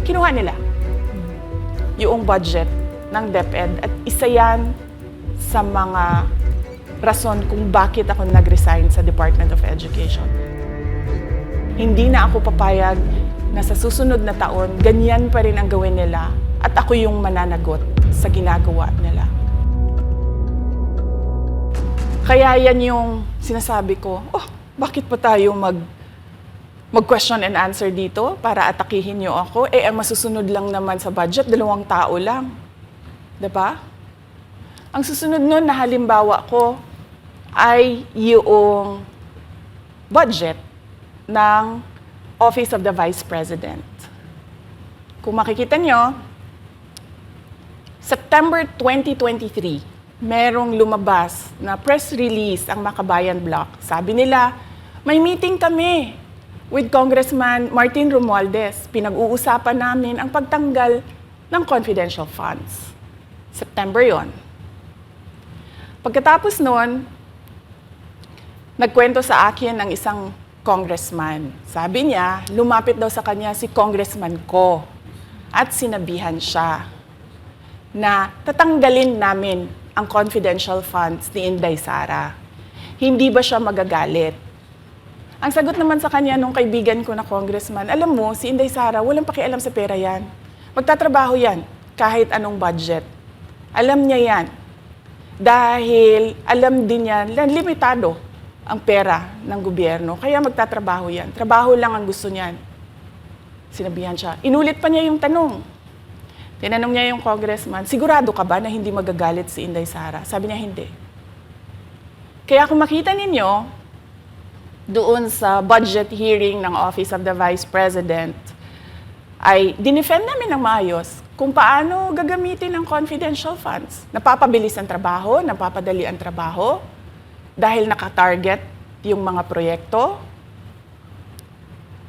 kinuha nila yung budget ng DepEd at isa yan sa mga rason kung bakit ako nag-resign sa Department of Education. Hindi na ako papayag na sa susunod na taon, ganyan pa rin ang gawin nila at ako yung mananagot sa ginagawa nila. Kaya yan yung sinasabi ko, bakit pa tayo mag-question and answer dito para atakihin niyo ako? Ang masusunod lang naman sa budget, 2 tao lang. Diba? Ang susunod nun na halimbawa ko ay yung budget ng Office of the Vice President. Kung makikita nyo, September 2023, merong lumabas na press release ang Makabayan Bloc. Sabi nila, may meeting kami with Congressman Martin Romualdez. Pinag-uusapan namin ang pagtanggal ng confidential funds. September yon. Pagkatapos noon, nagkwento sa akin ang isang congressman. Sabi niya, lumapit daw sa kanya si congressman ko at sinabihan siya na tatanggalin namin ang confidential funds ni Inday Sara. Hindi ba siya magagalit? Ang sagot naman sa kanya nung kaibigan ko na congressman, alam mo, si Inday Sara, walang pakialam sa pera yan. Magtatrabaho yan kahit anong budget. Alam niya yan. Dahil alam din niya, limitado ang pera ng gobyerno. Kaya magtatrabaho yan. Trabaho lang ang gusto niyan. Sinabihan siya. Inulit pa niya yung tanong. Tinanong niya yung congressman, sigurado ka ba na hindi magagalit si Inday Sara? Sabi niya, hindi. Kaya kung makita ninyo, doon sa budget hearing ng Office of the Vice President, ay dinefend namin ng maayos kung paano gagamitin ang confidential funds. Napapabilis ang trabaho, napapadali ang trabaho, dahil nakatarget yung mga proyekto.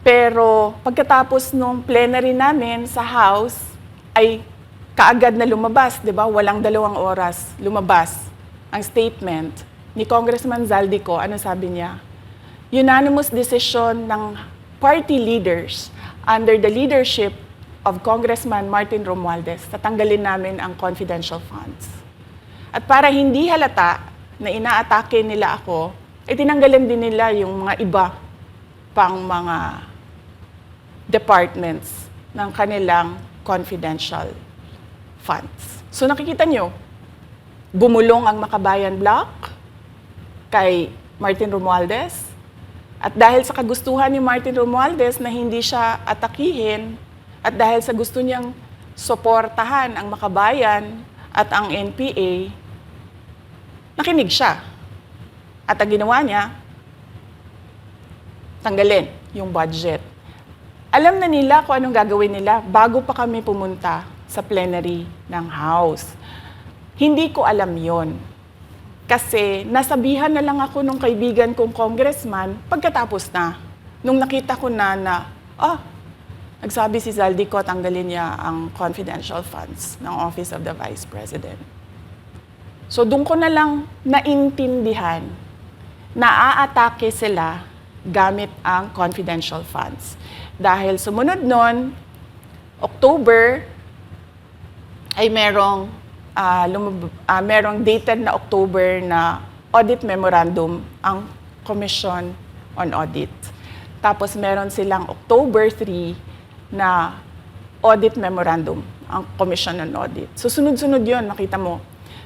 Pero pagkatapos nung plenary namin sa House, ay kaagad na lumabas, di ba? Walang 2 oras lumabas ang statement ni Congressman Zaldico. Ano sabi niya? Unanimous decision ng party leaders under the leadership of Congressman Martin Romualdez, tatanggalin namin ang confidential funds. At para hindi halata na inaatake nila ako, ay tinanggalan din nila yung mga iba pang mga departments ng kanilang confidential funds. So nakikita nyo, bumulong ang Makabayan Bloc kay Martin Romualdez. At dahil sa kagustuhan ni Martin Romualdez na hindi siya atakihin, at dahil sa gusto niyang suportahan ang Makabayan at ang NPA, nakinig siya. At ang ginawa niya, tanggalin yung budget. Alam na nila kung anong gagawin nila bago pa kami pumunta sa plenary ng House. Hindi ko alam yon. Kasi nasabihan na lang ako nung kaibigan kong congressman pagkatapos na. Nung nakita ko na nagsabi si Zaldico, tanggalin niya ang confidential funds ng Office of the Vice President. So doon ko na lang naintindihan na aatake sila gamit ang confidential funds. Dahil sumunod nun, October, ay merong dated na October na audit memorandum ang Commission on Audit. Tapos meron silang October 3 na audit memorandum ang Commission on Audit. So sunod-sunod yun, nakita mo.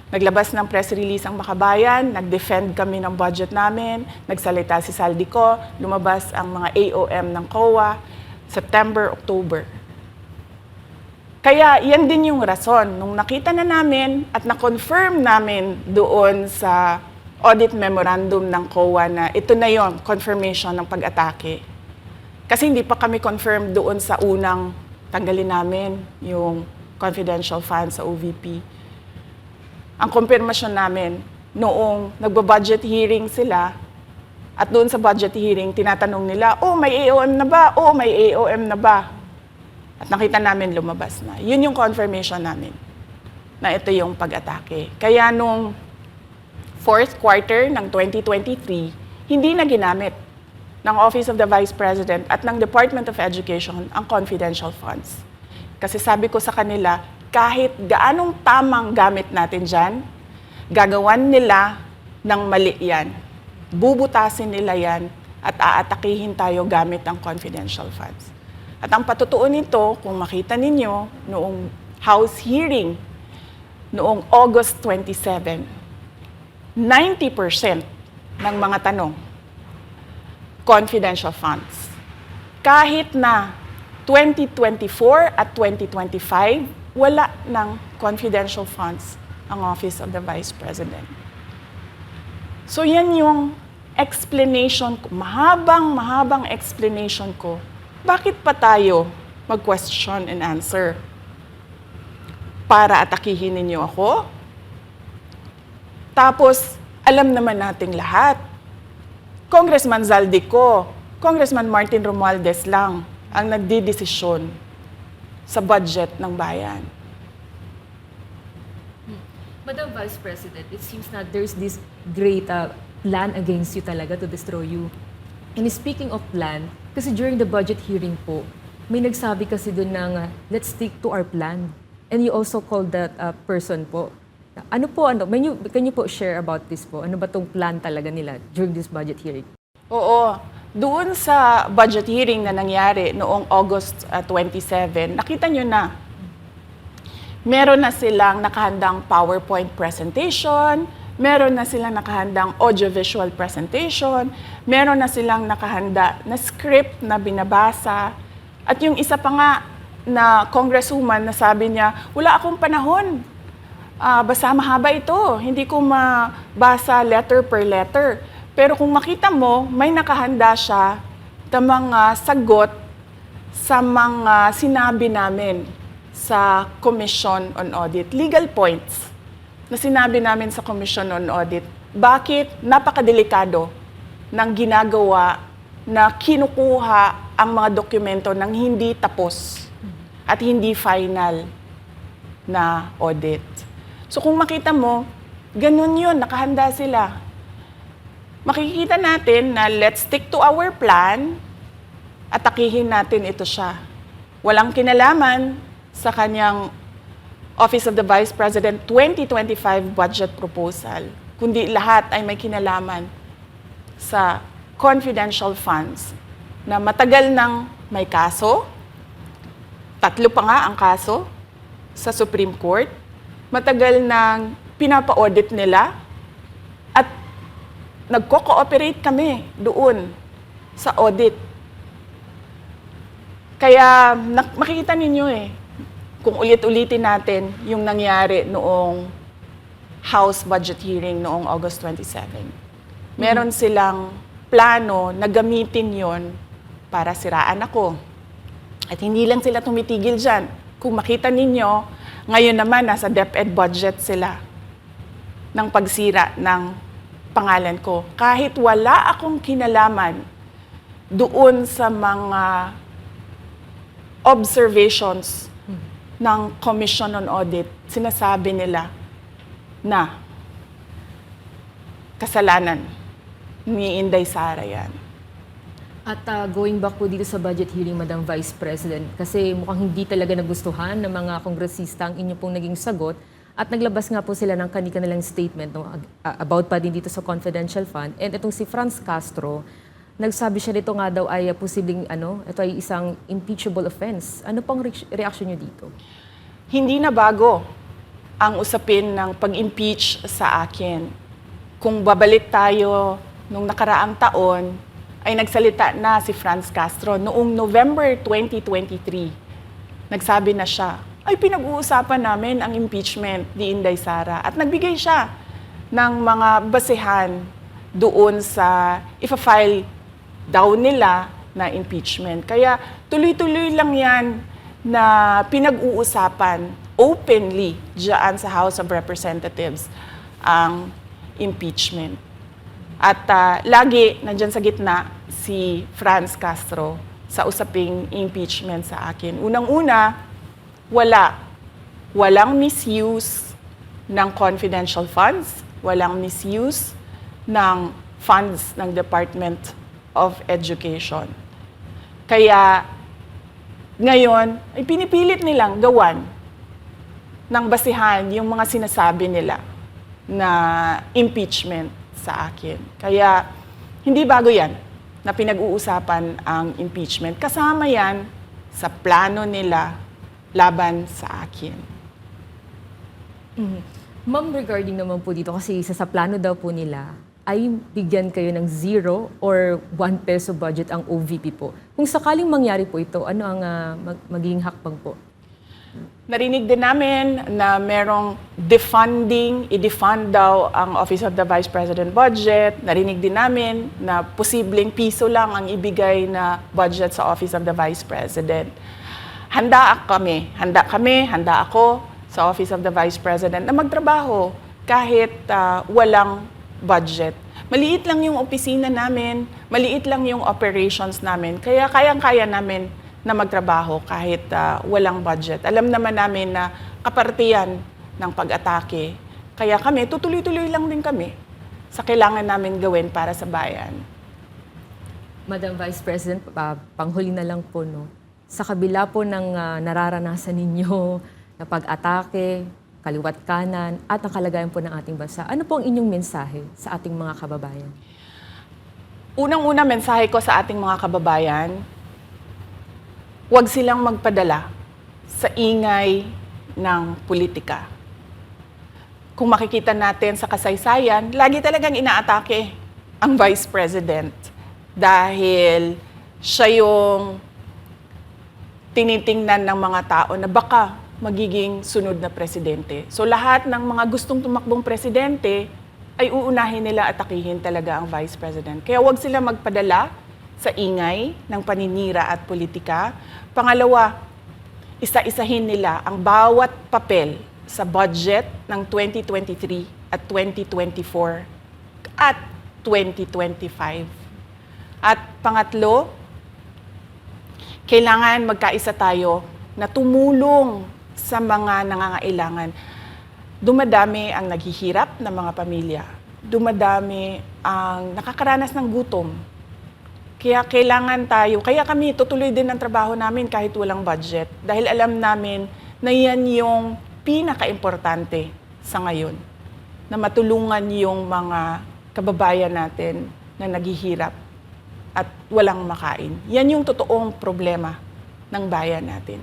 Naglabas ng press release ang Makabayan, nag-defend kami ng budget namin, nagsalita si Zaldico, lumabas ang mga AOM ng COA, September, October. Kaya yan din yung rason. Nung nakita na namin at na-confirm namin doon sa audit memorandum ng COA na ito na yon, confirmation ng pag-atake. Kasi hindi pa kami confirm doon sa unang tanggalin namin yung confidential funds sa OVP. Ang confirmation namin, noong nagba-budget hearing sila, at doon sa budget hearing, tinatanong nila, may AOM na ba? May AOM na ba? At nakita namin lumabas na. Yun yung confirmation namin na ito yung pag-atake. Kaya nung fourth quarter ng 2023, hindi na ginamit ng Office of the Vice President at ng Department of Education ang confidential funds. Kasi sabi ko sa kanila, kahit gaanong tamang gamit natin dyan, gagawan nila ng mali yan. Bubutasin nila yan at aatakihin tayo gamit ang confidential funds. At ang patutuon nito, kung makita ninyo, noong House hearing, noong August 27, 90% ng mga tanong, confidential funds. Kahit na 2024 at 2025, wala ng confidential funds ang Office of the Vice President. So yan yung explanation ko, mahabang explanation ko. Bakit pa tayo mag-question and answer? Para atakihin ninyo ako? Tapos, alam naman nating lahat. Congressman Zaldico, Congressman Martin Romualdez lang ang nagdidesisyon sa budget ng bayan. Madam Vice President, it seems that there's this great plan against you talaga to destroy you. And speaking of plan, kasi during the budget hearing po, may nagsabi kasi doon ng let's stick to our plan. And you also called that person po. Can you po share about this po? Ano ba tong plan talaga nila during this budget hearing? Oo. Doon sa budget hearing na nangyari noong August 27, nakita nyo na meron na silang nakahandang PowerPoint presentation, meron na silang nakahandang audiovisual presentation, meron na silang nakahanda na script na binabasa, at yung isa pa nga na congresswoman na sabi niya, wala akong panahon. Basta mahaba ito. Hindi ko mabasa letter per letter. Pero kung makita mo, may nakahanda siya ng mga sagot sa mga sinabi namin sa Commission on Audit. Legal points na sinabi namin sa Commission on Audit. Bakit napakadelikado ng ginagawa na kinukuha ang mga dokumento ng hindi tapos at hindi final na audit. So kung makita mo, ganun yun, nakahanda sila. Makikita natin na let's stick to our plan, atakihin natin ito siya. Walang kinalaman sa kanyang Office of the Vice President 2025 budget proposal, kundi lahat ay may kinalaman sa confidential funds na matagal nang may kaso. 3 pa nga ang kaso sa Supreme Court. Matagal nang pinapa-audit nila at nagko-cooperate kami doon sa audit. Kaya makikita ninyo kung ulit-ulitin natin yung nangyari noong House budget hearing noong August 27. Meron silang plano na gamitin yon para siraan ako. At hindi lang sila tumitigil dyan. Kung makita ninyo, ngayon naman nasa DepEd budget sila ng pagsira ng pangalan ko. Kahit wala akong kinalaman doon sa mga observations ng Commission on Audit, sinasabi nila na kasalanan ni Inday Sara yan. At going back po dito sa budget hearing, Madam Vice President, kasi mukhang hindi talaga nagustuhan ng mga kongresista ang inyo pong naging sagot at naglabas nga po sila ng kanilang statement about pa din dito sa confidential fund. And itong si Franz Castro, nagsabi siya dito nga daw ay posibleng ito ay isang impeachable offense. Ano pong reaction niyo dito? Hindi na bago ang usapin ng pag-impeach sa akin. Kung babalik tayo nung nakaraang taon, ay nagsalita na si Franz Castro noong November 2023. Nagsabi na siya, ay pinag-uusapan namin ang impeachment ni Inday Sara. At nagbigay siya ng mga basehan doon sa ifa-file daw nila na impeachment. Kaya tuloy-tuloy lang yan na pinag-uusapan openly diyan sa House of Representatives ang impeachment. At lagi nandyan sa gitna si Franz Castro sa usaping impeachment sa akin. Unang-una, walang misuse ng confidential funds, walang misuse ng funds ng Department of Education. Kaya ngayon ay pinipilit nilang gawan ng basihan yung mga sinasabi nila na impeachment sa akin. Kaya hindi bago yan na pinag-uusapan ang impeachment. Kasama yan sa plano nila laban sa akin. Ma'am, regarding naman po dito, kasi isa sa plano daw po nila ay bigyan kayo ng 0 or 1 peso budget ang OVP po. Kung sakaling mangyari po ito, ano ang magiging hakbang po? Narinig din namin na merong defunding, i-defund daw ang Office of the Vice President budget. Narinig din namin na posibleng piso lang ang ibigay na budget sa Office of the Vice President. Handa ako sa Office of the Vice President na magtrabaho kahit walang budget. Maliit lang yung opisina namin, maliit lang yung operations namin, kaya kayang-kaya namin na magtrabaho kahit walang budget. Alam naman namin na kaparte yan ng pag-atake. Kaya kami, tutuloy-tuloy lang din kami sa kailangan namin gawin para sa bayan. Madam Vice President, panghuli na lang po, no? Sa kabila po ng nararanasan ninyo na pag-atake, kaliwat kanan, at ang kalagayan po ng ating bansa, ano po ang inyong mensahe sa ating mga kababayan? Unang-una mensahe ko sa ating mga kababayan, huwag silang magpadala sa ingay ng politika. Kung makikita natin sa kasaysayan, lagi talagang inaatake ang Vice President dahil siya yung tinitingnan ng mga tao na baka magiging sunod na presidente. So lahat ng mga gustong tumakbong presidente ay uunahin nila atakihin talaga ang Vice President. Kaya huwag sila magpadala sa ingay ng paninira at politika. Pangalawa, isa-isahin nila ang bawat papel sa budget ng 2023 at 2024 at 2025. At pangatlo, kailangan magkaisa tayo na tumulong sa mga nangangailangan. Dumadami ang naghihirap na mga pamilya. Dumadami ang nakakaranas ng gutom. Kaya kaya kami tutuloy din ang trabaho namin kahit walang budget. Dahil alam namin na yan yung pinaka-importante sa ngayon. Na matulungan yung mga kababayan natin na naghihirap at walang makain. Yan yung totoong problema ng bayan natin.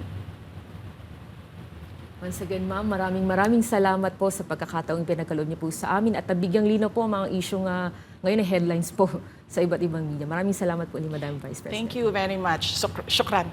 Once again, ma'am, maraming salamat po sa pagkakataong pinagkaloob niyo po sa amin at nabigyang linaw po ang mga isyong ngayon na headlines po sa iba't ibang media. Maraming salamat po ni Madam Vice President. Thank you very much. Shukran.